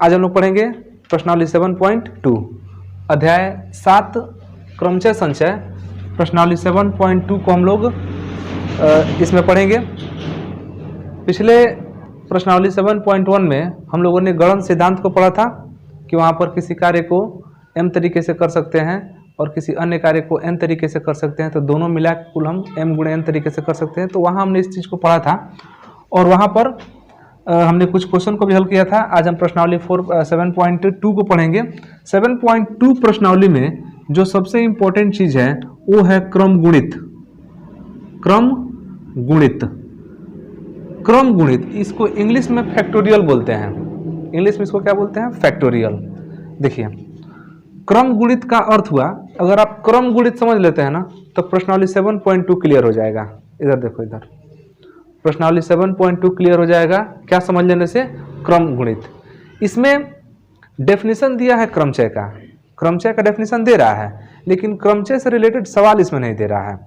आज हम लोग पढ़ेंगे प्रश्नावली 7.2 अध्याय 7 क्रमचय संचय। प्रश्नावली 7.2 को हम लोग इसमें पढ़ेंगे। पिछले प्रश्नावली 7.1 में हम लोगों ने गणन सिद्धांत को पढ़ा था कि वहाँ पर किसी कार्य को m तरीके से कर सकते हैं और किसी अन्य कार्य को n तरीके से कर सकते हैं, तो दोनों मिला के कुल हम m गुणे n तरीके से कर सकते हैं। तो वहाँ हमने इस चीज़ को पढ़ा था और वहाँ पर हमने कुछ क्वेश्चन को भी हल किया था। आज हम प्रश्नावली 7.2 को पढ़ेंगे। 7.2 प्रश्नावली में जो सबसे इम्पोर्टेंट चीज़ है वो है क्रम गुणित। क्रम गुणित, क्रम गुणित, इसको इंग्लिश में फैक्टोरियल बोलते हैं। इंग्लिश में इसको क्या बोलते हैं? फैक्टोरियल। देखिए, क्रम गुणित का अर्थ हुआ, अगर आप क्रम गुणित समझ लेते हैं ना तो प्रश्नावली 7.2 क्लियर हो जाएगा। इधर देखो, इधर प्रश्नावली 7.2 क्लियर हो जाएगा। क्या समझ लेने से? क्रम गुणित। इसमें डेफिनेशन दिया है क्रमचय का, क्रमचय का डेफिनेशन दे रहा है, लेकिन क्रमचय से रिलेटेड सवाल इसमें नहीं दे रहा है।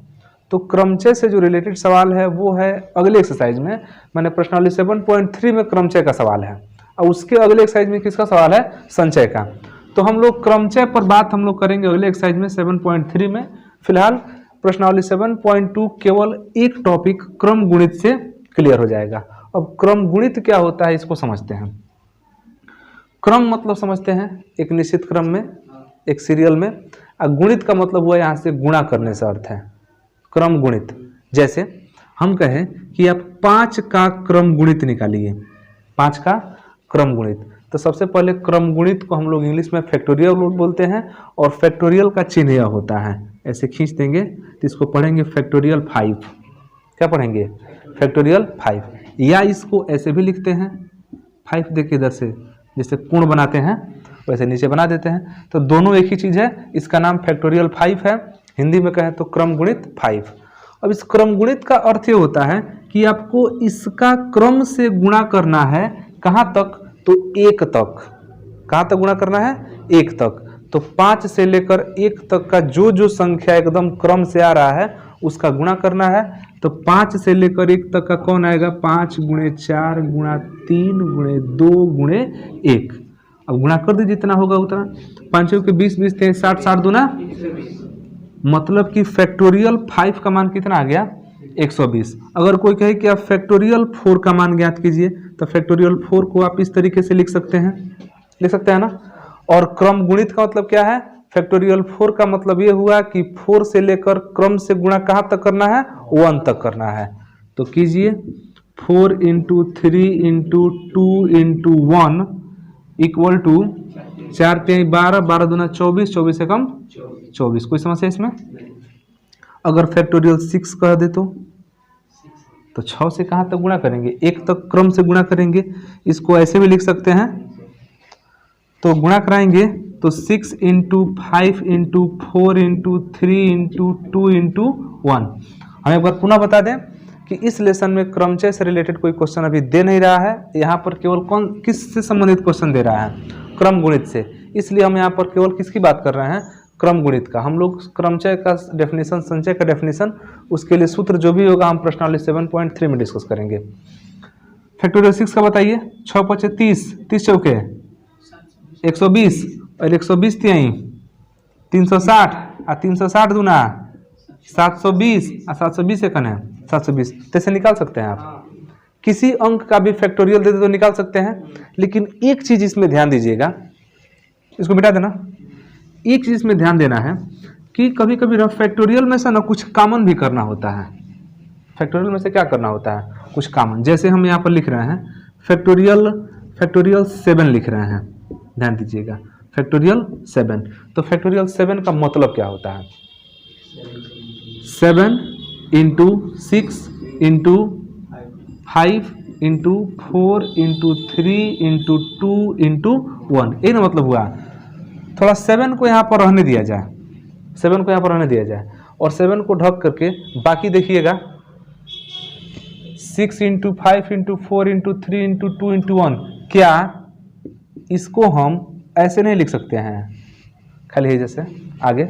तो क्रमचय से जो रिलेटेड सवाल है वो है अगले एक्सरसाइज में, मैंने प्रश्नावली 7.3 में क्रमचय का सवाल है और उसके अगले एक्सरसाइज में किसका सवाल है? संचय का। तो हम लोग क्रमचय पर बात हम लोग करेंगे अगले एक्सरसाइज में 7.3 में। फिलहाल प्रश्नावली 7.2 केवल एक टॉपिक क्रम गुणित से क्लियर हो जाएगा। अब क्रम गुणित क्या होता है इसको समझते हैं। क्रम मतलब समझते हैं एक निश्चित क्रम में, एक सीरियल में। और गुणित का मतलब हुआ यहाँ से गुणा करने से अर्थ है क्रम गुणित। जैसे हम कहें कि आप 5 का क्रम गुणित निकालिए, 5 का क्रम गुणित, तो सबसे पहले क्रम गुणित को हम लोग इंग्लिश में फैक्टोरियल बोलते हैं और फैक्टोरियल का चिन्ह यह होता है, ऐसे खींच देंगे तो इसको पढ़ेंगे फैक्टोरियल 5। क्या पढ़ेंगे? फैक्टोरियल 5। या इसको ऐसे भी लिखते हैं 5, देखिए इधर से जैसे कोण बनाते हैं वैसे नीचे बना देते हैं, तो दोनों एक ही चीज़ है। इसका नाम फैक्टोरियल 5 है। हिंदी में कहें तो क्रम गुणित 5। अब इस क्रम गुणित का अर्थ ये होता है कि आपको इसका क्रम से गुणा करना है। कहाँ तक? तो 1 तक। कहाँ तक गुणा करना है? 1 तक। तो 5 से लेकर 1 तक का जो जो संख्या एकदम क्रम से आ रहा है उसका गुणा करना है। तो 5 से लेकर 1 तक का कौन आएगा? 5 गुणे 4 गुणा 3 गुणे 2 गुणे 1। अब गुणा कर दीजिए, जितना होगा उतना। 5 के 20 20 थे 60 60 दूना, मतलब कि फैक्टोरियल 5 का मान कितना आ गया? 120। अगर कोई कहे कि आप फैक्टोरियल 4 का मान ज्ञात कीजिए तो फैक्टोरियल 4 को आप इस तरीके से लिख सकते हैं, लिख सकते हैं ना। और क्रम गुणित का मतलब क्या है? फैक्टोरियल 4 का मतलब ये हुआ कि 4 से लेकर क्रम से गुणा कहाँ तक करना है? 1 तक करना है। तो कीजिए 4 × 3 × 2 × 1 इक्वल टू 4 × 12 12 दूना 24 24 से कम 24। कोई समस्या इसमें? अगर फैक्टोरियल 6 कह दे तो 6 से कहाँ तक गुणा करेंगे? 1 तक क्रम से गुणा करेंगे। इसको ऐसे भी लिख सकते हैं, तो गुणा कराएंगे तो 6 × 5 × 4 × 3 × 2 × 1। हम एक बार पुनः बता दें कि इस लेसन में क्रमचय से रिलेटेड कोई क्वेश्चन अभी दे नहीं रहा है। यहाँ पर केवल कौन किस से संबंधित क्वेश्चन दे रहा है? क्रम गुणित से। इसलिए हम यहाँ पर केवल किसकी बात कर रहे हैं? क्रम गुणित का। हम लोग क्रमचय का डेफिनेशन, संचय का डेफिनेशन, उसके लिए सूत्र जो भी होगा हम प्रश्नावली 7.3 में डिस्कस करेंगे। फैक्टोरियल 6 का बताइए। 6 × 5 = 30, 30 चौके 120 और 120 तिहाई 360 और 360 दूना 720 और 720 से कन है 720। तैसे निकाल सकते हैं आप। किसी अंक का भी फैक्टोरियल दे दे तो निकाल सकते हैं, लेकिन एक चीज इसमें ध्यान दीजिएगा, इसको मिटा देना। एक चीज में ध्यान देना है कि कभी कभी फैक्टोरियल में से ना कुछ कॉमन भी करना होता है। फैक्टोरियल में से क्या करना होता है? कुछ कॉमन। जैसे हम यहाँ पर लिख रहे हैं फैक्टोरियल 7 लिख रहे हैं, ध्यान दीजिएगा, फैक्टोरियल 7। तो फैक्टोरियल 7 का मतलब क्या होता है? 7 × 6 × 5 × 4 × 3 × 2 × 1। ये ना मतलब हुआ। थोड़ा 7 को यहाँ पर रहने दिया जाए, 7 को यहाँ पर रहने दिया जाए और 7 को ढक करके बाकी देखिएगा 6 × 5 × 4 × 3 × 2 × 1। क्या इसको हम ऐसे नहीं लिख सकते हैं खाली जैसे आगे?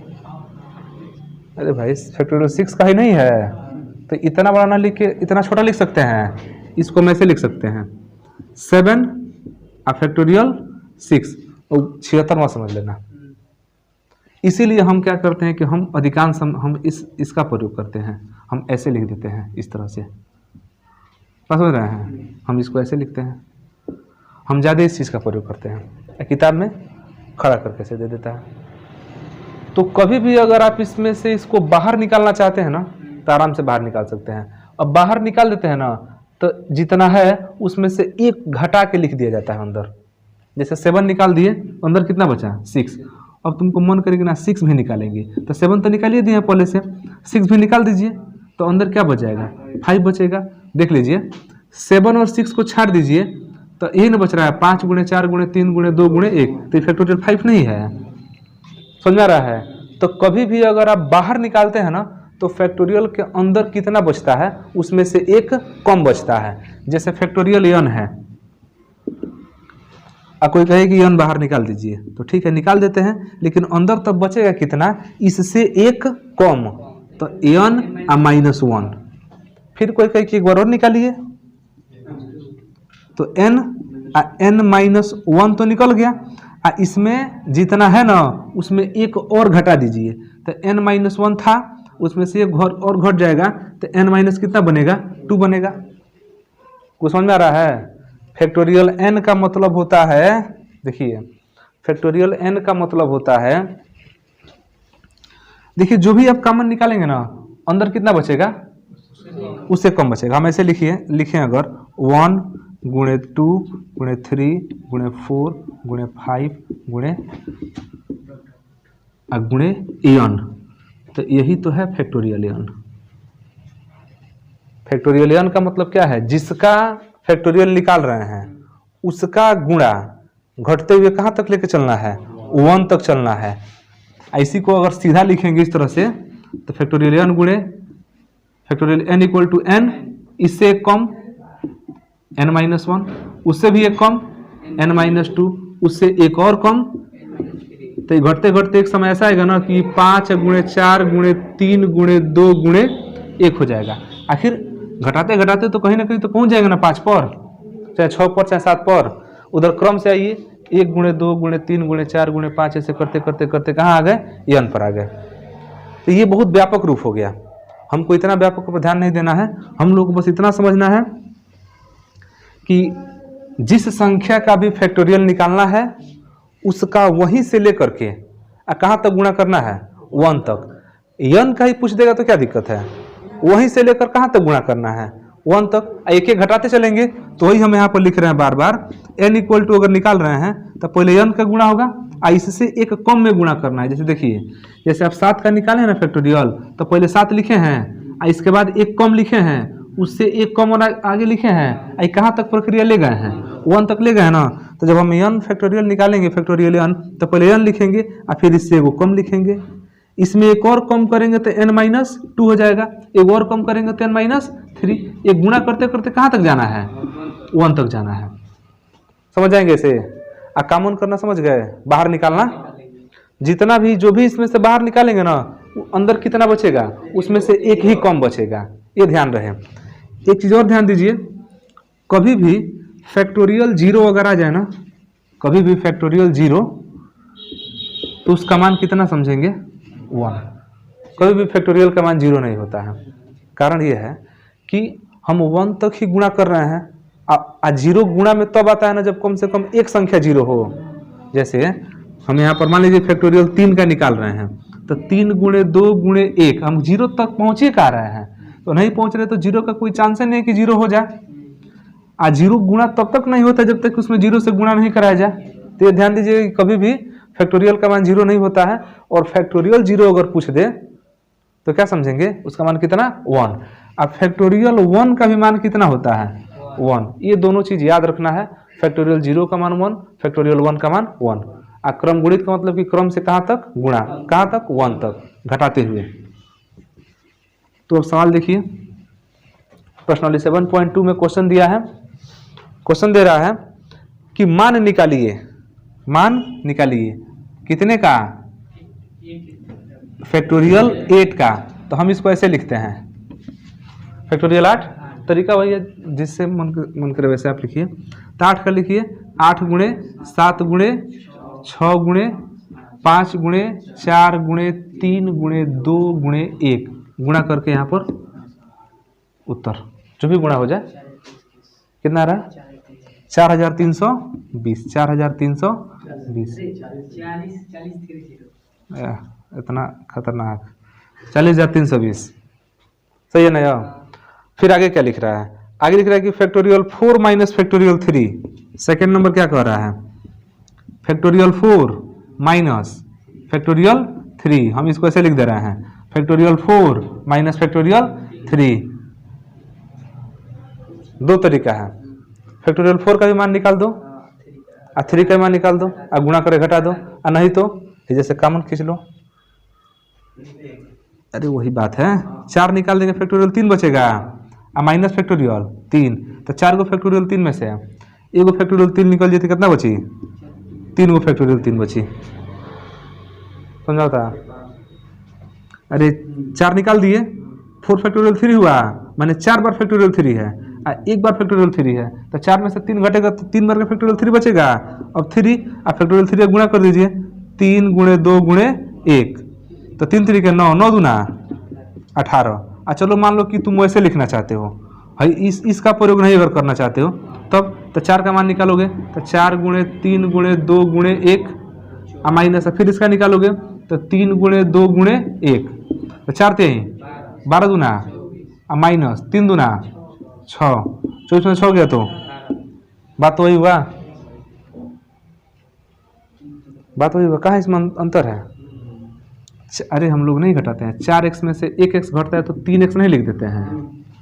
अरे भाई फैक्टोरियल 6 का ही नहीं है तो इतना बड़ा ना लिख के इतना छोटा लिख सकते हैं। इसको हम ऐसे लिख सकते हैं 7 फैक्टोरियल 6 और 76वां समझ लेना। इसीलिए हम क्या करते हैं कि हम अधिकांश हम इसका प्रयोग करते हैं, हम ऐसे लिख देते हैं इस तरह से, समझ रहे हैं, हम इसको ऐसे लिखते हैं, हम ज़्यादा इस चीज़ का प्रयोग करते हैं। किताब में खड़ा करके से दे देता है। तो कभी भी अगर आप इसमें से इसको बाहर निकालना चाहते हैं ना तो आराम से बाहर निकाल सकते हैं। अब बाहर निकाल देते हैं ना तो जितना है उसमें से एक घटा के लिख दिया जाता है अंदर। जैसे 7 निकाल दिए, अंदर कितना बचा 6। अब तुमको मन करेगा ना 6 भी निकालेंगे तो 7 तो निकालिए दिए पहले से, 6 भी निकाल दीजिए तो अंदर क्या बच जाएगा 5 बचेगा। देख लीजिए 7 और 6 को छाड़ दीजिए तो यही ना बच रहा है 5 गुणे 4 गुणे 3 गुणे 2 गुणे 1, तो फैक्टोरियल 5 नहीं है। समझ में आ रहा है। तो कभी भी अगर आप बाहर निकालते हैं ना तो फैक्टोरियल के अंदर कितना बचता है उसमें से एक कम बचता है। जैसे फैक्टोरियल n है, अब कोई कहे कि n बाहर निकाल दीजिए तो ठीक है निकाल देते हैं, लेकिन अंदर तब बचेगा कितना इससे एक कम, तो n-1। फिर कोई कहे कि एक बार और निकालिए तो n-1 तो निकल गया, इसमें जितना है ना उसमें एक और घटा दीजिए तो n-1 था उसमें से एक और घट जाएगा तो n- कितना बनेगा 2 बनेगा। कुछ समझ में आ रहा है। फैक्टोरियल n का मतलब होता है, देखिए फैक्टोरियल n का मतलब होता है, देखिए जो भी आप कॉमन निकालेंगे ना अंदर कितना बचेगा उससे कम बचेगा। हम ऐसे लिखें अगर 1 गुणे 2 गुणे 3 गुणे 4 गुणे 5 गुणे n, तो यही तो है फैक्टोरियल n। फैक्टोरियल n का मतलब क्या है, जिसका फैक्टोरियल निकाल रहे हैं उसका गुणा घटते हुए कहाँ तक लेके चलना है 1 तक चलना है। इसी को अगर सीधा लिखेंगे इस तरह से तो फैक्टोरियल n गुणे factorial n equal to n, इससे एक कम n-1, उससे भी एक कम n-2, उससे एक और कम, तो घटते घटते एक समय ऐसा आएगा ना कि 5 गुणे 4 गुणे 3 गुणे 2 गुणे 1 हो जाएगा। आखिर घटाते घटाते तो कहीं ना कहीं तो पहुंच जाएगा ना 5 पर, चाहे 6 पर चाहे 7 पर। उधर क्रम से आइए 1 गुणे 2 गुणे 3 गुणे 4 गुणे 5 ऐसे करते करते करते कहाँ आ गए n पर आ गए। तो ये बहुत व्यापक रूप हो गया, हमको इतना व्यापक पर ध्यान नहीं देना है। हम लोग को बस इतना समझना है कि जिस संख्या का भी फैक्टोरियल निकालना है उसका वहीं से लेकर के कहाँ तक गुणा करना है 1 तक। n का ही पूछ देगा तो क्या दिक्कत है, वहीं से लेकर कहाँ तक गुणा करना है 1 तक। एक एक घटाते चलेंगे तो वही हम यहाँ पर लिख रहे हैं बार बार n इक्वल टू अगर निकाल रहे हैं तो पहले n का गुणा होगा इससे एक कम में गुणा करना है। जैसे देखिए जैसे आप 7 का निकाले हैं ना फैक्टोरियल तो पहले 7 लिखे हैं, इसके बाद एक कम लिखे हैं, उससे एक कम और आगे लिखे हैं, कहाँ तक प्रक्रिया ले गए हैं 1 तक ले गए हैं ना। तो जब हम n फैक्टोरियल निकालेंगे फैक्टोरियल n तो पहले n लिखेंगे और फिर इससे वो कम लिखेंगे, इसमें एक और कम करेंगे तो n-2 हो जाएगा, एक और कम करेंगे तो n-3। एक गुणा करते करते कहाँ तक जाना है 1 तक जाना है। समझ जाएंगे इसे। कॉमन करना समझ गए, बाहर निकालना, जितना भी जो भी इसमें से बाहर निकालेंगे ना अंदर कितना बचेगा उसमें से एक ही कम बचेगा, ये ध्यान रहे। एक चीज और ध्यान दीजिए, कभी भी फैक्टोरियल 0 अगर आ जाए ना, कभी भी फैक्टोरियल 0 तो उसका मान कितना समझेंगे 1। कभी भी फैक्टोरियल का मान 0 नहीं होता है। कारण ये है कि हम 1 तक ही गुणा कर रहे हैं। 0 गुणा में तब आता है ना जब कम से कम एक संख्या 0 हो। जैसे हम यहाँ पर मान लीजिए फैक्टोरियल 3 का निकाल रहे हैं तो 3 गुणे 2 गुणे 1, हम 0 तक पहुँचे का रहे हैं तो नहीं पहुँच रहे तो 0 का कोई चांस नहीं है कि 0 हो जाए। 0 गुणा तब तक नहीं होता जब तक उसमें 0 से गुणा नहीं कराया जाए। तो ये ध्यान दीजिए कि कभी भी फैक्टोरियल का मान 0 नहीं होता है, और फैक्टोरियल 0 अगर पूछ दे तो क्या समझेंगे उसका मान कितना 1। अब फैक्टोरियल 1 का भी मान कितना होता है 1। ये दोनों चीज याद रखना है, फैक्टोरियल 0 का मान 1, फैक्टोरियल 1 का मान 1। क्रम गुणित का मतलब कि क्रम से कहाँ तक गुणा, कहाँ तक 1 तक घटाते हुए। तो अब सवाल देखिए, प्रश्नावली 7.2 में क्वेश्चन दिया है, क्वेश्चन दे रहा है कि मान निकालिए, मान निकालिए कितने का फैक्टोरियल 8 का। तो हम इसको ऐसे लिखते हैं फैक्टोरियल 8, तरीका वही है जिससे मन करे वैसे आप लिखिए। तो 8 का लिखिए 8 गुणे 7 गुणे 6 गुणे 5 गुणे 4 गुणे 3 गुणे 2 गुणे 1 गुणा करके यहाँ पर उत्तर जो भी गुणा हो जाए कितना आ रहा 4320 4320 इतना खतरनाक 40,320 सही है ना यार। फिर आगे क्या लिख रहा है, आगे लिख रहा है कि factorial 4 minus factorial 3। Second number क्या कह रहा है, फैक्टोरियल 4 माइनस फैक्टोरियल 3। हम इसको ऐसे लिख दे रहे हैं फैक्टोरियल 4 माइनस फैक्टोरियल 3। दो तरीका है, फैक्टोरियल 4 का भी मान निकाल दो और 3 का भी मान निकाल दो और गुणा करके घटा दो, और नहीं तो जैसे कॉमन खींच लो। अरे वही बात है, 4 निकाल देंगे फैक्टोरियल 3 बचेगा और माइनस फैक्टोरियल 3, तो 4 गो फैक्टोरियल 3 में से एगो फैक्टोरियल 3 निकल जाती कितना बची, 3 गो फैक्टोरियल 3 बची। समझा था? अरे 4 निकाल दिए, 4 फैक्टोरियल 3 हुआ, माने 4 बार फैक्टोरियल 3 है और 1 बार फैक्टोरियल 3 है, तो 4 में से 3 घटेगा तो 3 बार का फैक्टोरियल 3 बचेगा। अब 3 और फैक्टोरियल 3 गुणा कर दीजिए, 3 गुणे 2 गुणे 1, तो 3 3 के 9, 9 दूना 18। चलो मान लो कि तुम वैसे लिखना चाहते हो, भाई इसका प्रयोग नहीं अगर करना चाहते हो तब तो 4 का मान निकालोगे तो 4 गुणे 3 गुणे 2 गुणे 1 और माइनस, फिर इसका निकालोगे तो 3 गुणे 2 गुणे 1, तो 4 3 12 दूना और माइनस 3 दूना 6, 24 में 6 गया, तो बात वही हुआ, बात वही हुआ। कहाँ इसमें अंतर है? अरे हम लोग नहीं घटाते हैं, 4x में से 1x घटता है तो 3x नहीं लिख देते हैं,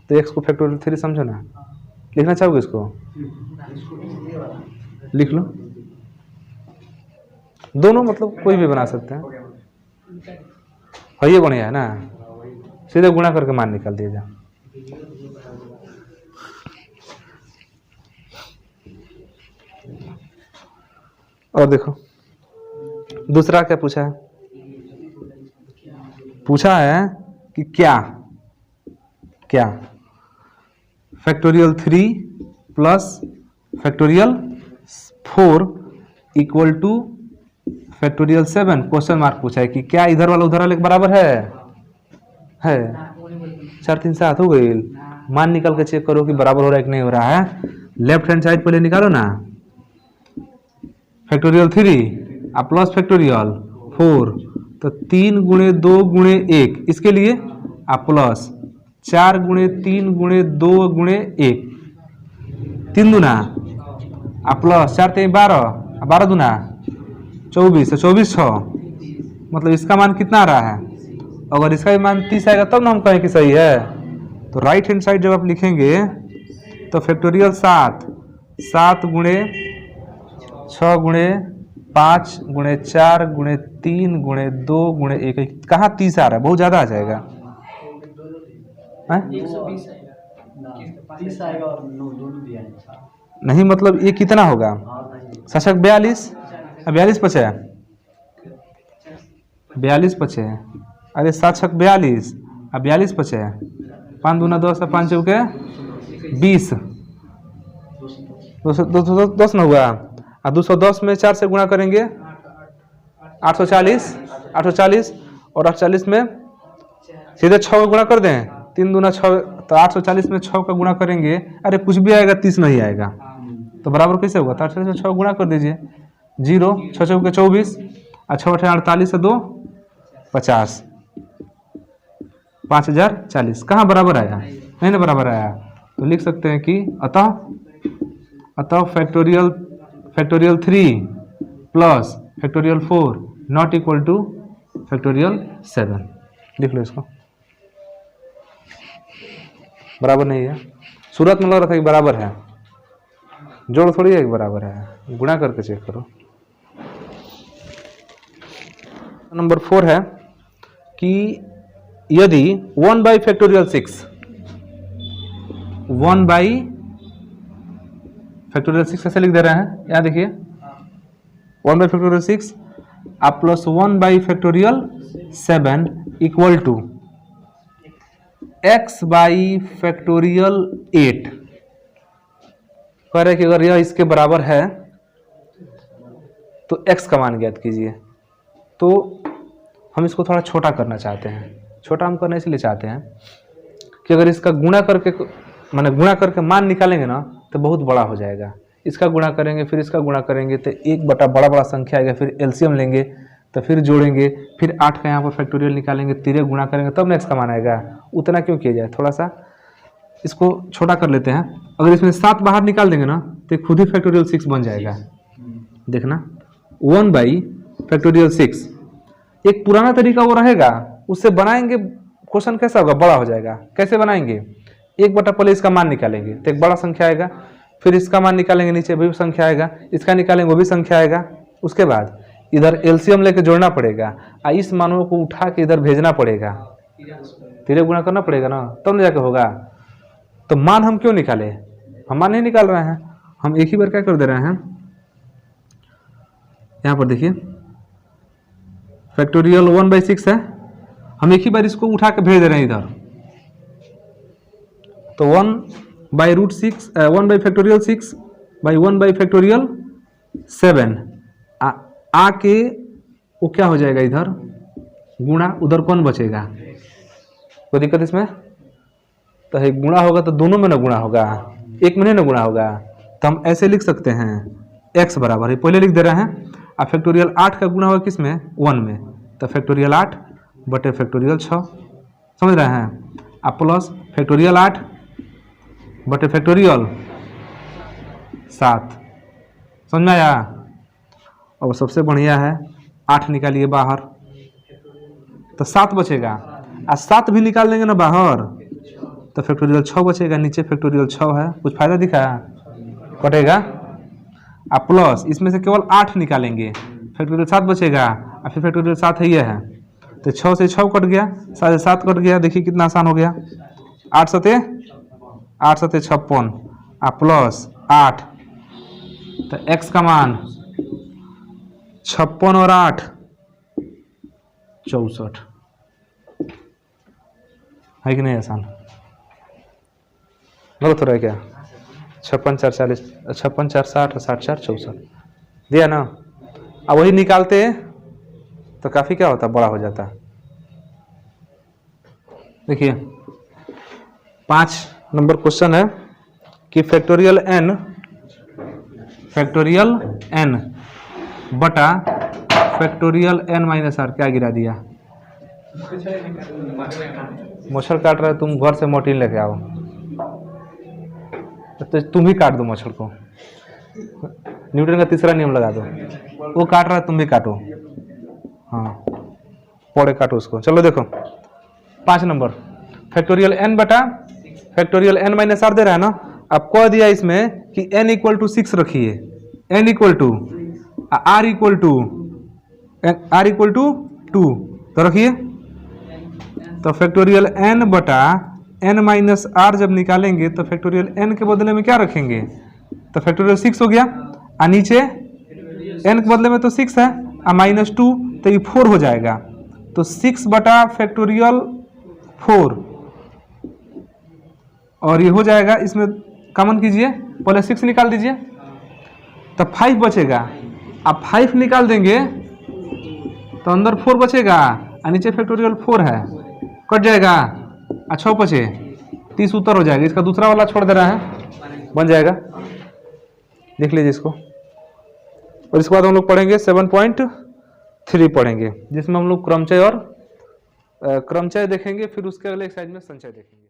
तो x को फैक्टोरियल 3 समझो ना। लिखना चाहोगे इसको? लिख लो, दोनों मतलब कोई भी बना सकते हैं, और ये बढ़िया है ना, सीधे गुणा करके मान निकाल दिया जाए। और देखो दूसरा क्या पूछा है, पूछा है कि क्या क्या factorial 3 plus factorial 4 equal two factorial 7, question mark पूछा है कि क्या इधर वाला उधर वाले के बराबर है 4 3 7 हो गई। मान निकाल के चेक करो कि बराबर हो रहा है कि नहीं हो रहा है। लेफ्ट हैंड साइड पहले निकालो ना, फैक्टोरियल 3 और प्लस फैक्टोरियल 4, तो 3 गुणे 2 गुणे 1 इसके लिए आप प्लस 4 गुणे 3 गुणे 2 गुणे 1, 3 दूना आप प्लस 4 3 12, 12 दूना 24, 24 6, मतलब इसका मान कितना आ रहा है? अगर इसका भी मान 30 आएगा तब ना हम कहें कि सही है। तो राइट हैंड साइड जब आप लिखेंगे तो फैक्टोरियल 7 गुणे 6 गुणे 5 गुणे 4 गुणे 3 गुणे 2 गुणे 1, कहाँ 30 आ रहा है? बहुत ज़्यादा आ जाएगा। 30 आएगा और 9 दोनों दिया है। नहीं मतलब ये कितना होगा? 7 42, 42 बचे, 42 बचे, अरे 7 42 और 42 बचे, 5 दूना 10 और 5 चौके 20, 210 ना हुआ, और 210 में 4 से गुणा करेंगे 840, 840 और 840 में सीधे 6 का गुणा कर दें, 3 दूना 6, तो 840 में 6 का गुणा करेंगे, अरे कुछ भी आएगा 30 नहीं आएगा, तो बराबर कैसे होगा? तो 840 में 6 गुणा कर दीजिए, 0 6 चौके 24 और 6 8 48 से 2 50, 5040, कहाँ बराबर आया? नहीं ना बराबर आया, तो लिख सकते हैं कि अतः factorial 3 plus factorial 4 not equal two factorial 7। लिख लो इसको, बराबर नहीं है। सूरत में लग रहा था कि बराबर है, जोड़ थोड़ी है कि बराबर है, गुणा करके चेक करो। नंबर 4 है कि यदि 1 बाई फैक्टोरियल 6, 1 बाई फैक्टोरियल 6 ऐसे लिख दे रहे हैं, यहाँ देखिए 1 बाई फैक्टोरियल 6 आप plus 1 by factorial 7 equal to x by factorial 8। कह रहे कि अगर यह इसके बराबर है तो x का मान ज्ञात कीजिए। तो हम इसको थोड़ा छोटा करना चाहते हैं। छोटा हम करना इसलिए चाहते हैं कि अगर इसका गुणा करके माने गुणा करके मान निकालेंगे ना तो बहुत बड़ा हो जाएगा। इसका गुणा करेंगे फिर इसका गुणा करेंगे तो एक बटा बड़ा बड़ा संख्या आएगा, फिर एलसीएम लेंगे तो फिर जोड़ेंगे, फिर 8 का यहाँ पर फैक्टोरियल निकालेंगे, 3 गुणा करेंगे तब नेक्स्ट का मान आएगा। उतना क्यों किया जाए, थोड़ा सा इसको छोटा कर लेते हैं। अगर इसमें 7 बाहर निकाल देंगे ना तो खुद ही फैक्टोरियल 6 बन जाएगा। देखना 1 बाई फैक्टोरियल 6 एक पुराना तरीका वो रहेगा, उससे बनाएंगे क्वेश्चन कैसा होगा, बड़ा हो जाएगा। कैसे बनाएंगे, एक बटा पहले इसका मान निकालेंगे तो एक बड़ा संख्या आएगा, फिर इसका मान निकालेंगे नीचे भी संख्या आएगा, इसका निकालेंगे वो भी संख्या आएगा। उसके बाद इधर एलसीएम लेके जोड़ना पड़ेगा और इस मानों को उठा के इधर भेजना पड़ेगा, 3 गुणा करना पड़ेगा ना तब न जाके होगा। तो मान हम क्यों निकाले, हम मान नहीं निकाल रहे हैं, हम एक ही बार क्या कर दे रहे हैं। यहाँ पर देखिए फैक्टोरियल 1/6 है, हम एक ही बार इसको उठा के भेज दे रहे हैं इधर। तो 1/√6 1/6 बाई 1/7 आके वो क्या हो जाएगा, इधर गुणा, उधर कौन बचेगा, कोई दिक्कत इसमें। तो है गुणा होगा तो दोनों में ना गुणा होगा, एक में नहीं ना गुणा होगा। तो हम ऐसे लिख सकते हैं x बराबर है, पहले लिख दे रहे हैं। अब फैक्टोरियल 8 का गुणा होगा किस में, 1 में, तो फैक्टोरियल 8 बटे फैक्टोरियल 6, समझ रहे हैं। अब प्लस फैक्टोरियल 8 बटे फैक्टोरियल 7, समझ में आया। और सबसे बढ़िया है 8 निकालिए बाहर तो 7 बचेगा, और 7 भी निकाल देंगे ना बाहर तो फैक्टोरियल 6 बचेगा, नीचे फैक्टोरियल 6 है, कुछ फायदा दिखा, कटेगा। अब प्लस इसमें से केवल 8 निकालेंगे, फैक्टोरियल 7 बचेगा, और फिर फैक्टोरियल 7 है, ये है तो 6 से 6 कट गया, 7 से 7 कट गया, देखिए कितना आसान हो गया। 8 सते 56 और प्लस 8 तो x का मान 56 और 8 64 है कि नहीं, आसान गलत हो रहा है क्या। 56 4 40, 56 4 60 और 60 4 64 दिया ना। अब वही निकालते तो काफी क्या होता, बड़ा हो जाता। देखिए 5 नंबर क्वेश्चन है कि फैक्टोरियल n बटा फैक्टोरियल n माइनस आर, क्या गिरा दिया, मच्छर काट रहा है, तुम घर से मोर्टीन लेके आओ तो तुम ही काट दो मच्छर को, न्यूटन का तीसरा नियम लगा दो, वो काट रहा है तुम भी काटो, हाँ पौड़े काटो उसको। चलो देखो 5 नंबर फैक्टोरियल n बटा फैक्टोरियल n माइनस आर दे रहा है ना। अब कह दिया इसमें कि n = 6 रखिए, n = r 2 तो रखिए। तो फैक्टोरियल n बटा n माइनस आर जब निकालेंगे तो फैक्टोरियल n के बदले में क्या रखेंगे, तो फैक्टोरियल 6 हो गया, और नीचे n के बदले में तो 6 है और -2 तो ये 4 हो जाएगा। तो 6 बटा फैक्टोरियल 4 और ये हो जाएगा, इसमें कॉमन कीजिए, पहले 6 निकाल दीजिए तो 5 बचेगा। अब 5 निकाल देंगे तो अंदर 4 बचेगा और नीचे फैक्टोरियल 4 है, कट जाएगा, अच्छा बचे 30 उत्तर हो जाएगा। इसका दूसरा वाला छोड़ दे रहा है, बन जाएगा, देख लीजिए इसको। और इसके बाद हम लोग पढ़ेंगे 7.3 पढ़ेंगे, जिसमें हम लोग क्रमचय और क्रमचय देखेंगे, फिर उसके अगले एक्सरसाइज में संचय देखेंगे।